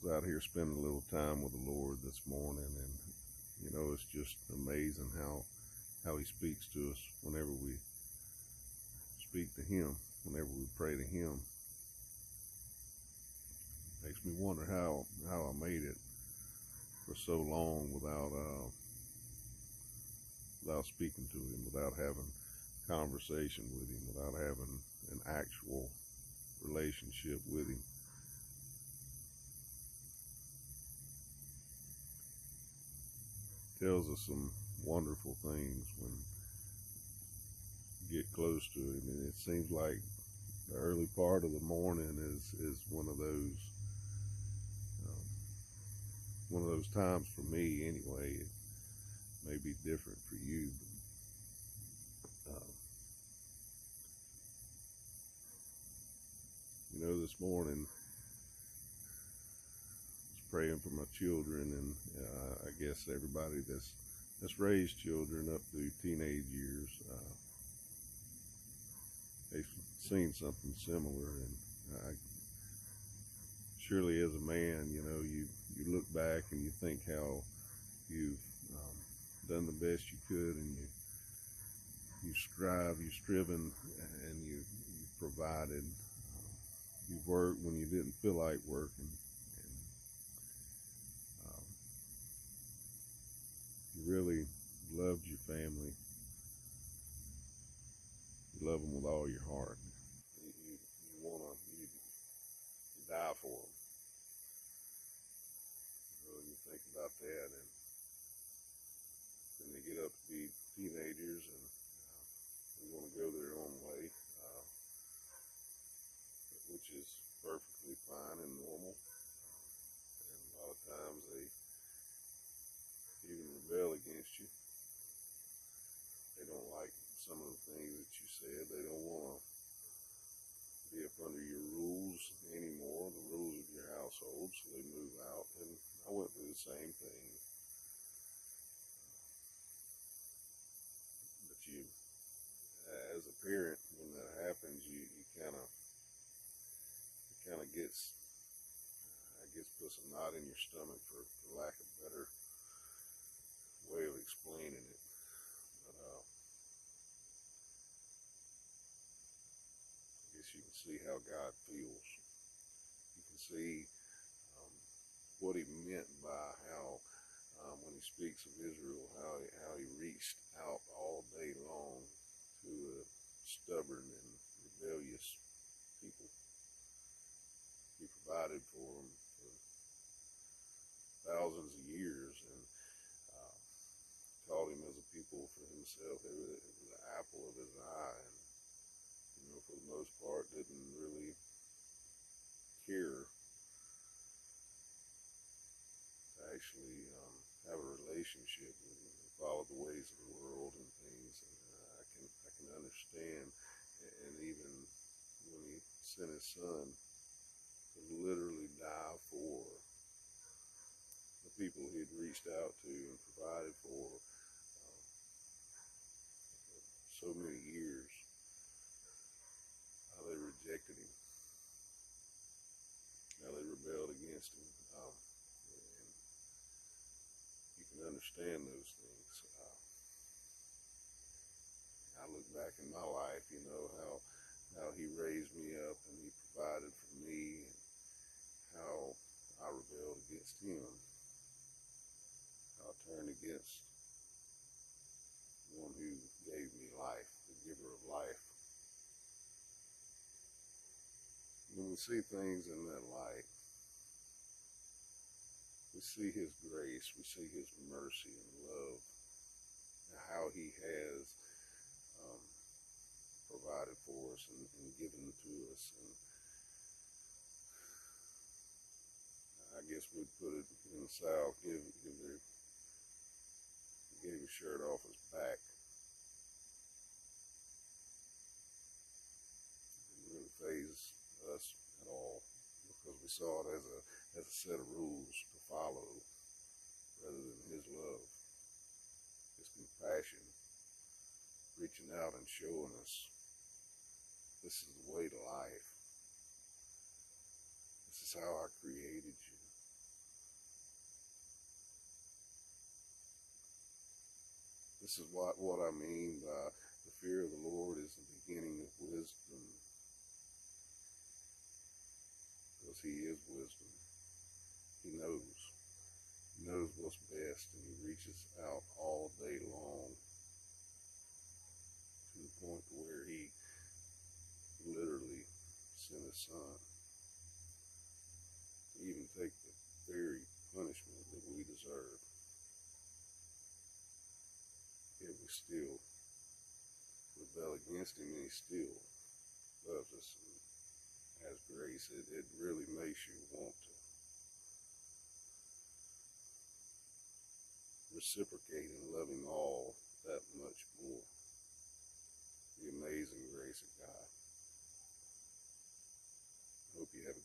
Was out here spending a little time with the Lord this morning, and it's just amazing how He speaks to us whenever we speak to Him, whenever we pray to Him. Makes me wonder how I made it for so long without speaking to Him, without having conversation with Him, without having an actual relationship with Him. Tells us some wonderful things when you get close to Him, and it seems like the early part of the morning is one of those times for me anyway. It may be different for you, but this morning I was praying for my children, and I guess everybody that's raised children up through teenage years, they've seen something similar. And surely as a man, you look back and you think how you've done the best you could, and you've striven, and you've provided. You've worked when you didn't feel like working, and you really loved your family. You love them with all your heart. You die for them. You think about that, and then they get up to be teenagers, and they want to go their own way, which is perfectly fine and normal. And a lot of times they even rebel against you. They don't like some of the things that you said. They don't want to be up under your rules anymore, the rules of your household, so they move out. And I went through the same thing. But you, as a parent, when that happens, you kind of gets, puts a knot in your stomach, for lack of a better way of explaining it. But I guess you can see how God feels. You can see what He meant by how, when He speaks of Israel, how He reached out all day long to a stubborn and rebellious people. He provided for them for thousands of years, and taught Him as a people for Himself. It was the apple of His eye, and for the most part didn't really care to actually have a relationship with Him and follow the ways of the world and things. And I can understand, and even when He sent His Son to literally die for the people He had reached out to and provided for so many years, how they rejected Him, how they rebelled against Him. And you can understand those things. I look back in my life, how He raised me up and He provided for me, and how I rebelled against Him, how I turned against one who gave me life, the giver of life. When we see things in that light, we see His grace, we see His mercy and love, and how He has provided for us and given to us. And I guess we'd put it in the South, gave His shirt off His back. It didn't really faze us at all, because we saw it as a set of rules to follow, rather than His love, His compassion, reaching out and showing us this is the way to life. This is how I created you. This is what I mean by the fear of the Lord is the beginning of wisdom, because He is wisdom. He knows what's best, and He reaches out all day long to the point where He literally sent His Son to even take the very punishment that we deserve. Yet we still rebel against Him, and He still loves us and has grace. It really makes you want to reciprocate and love Him all that much more. The amazing grace of God. I hope you have a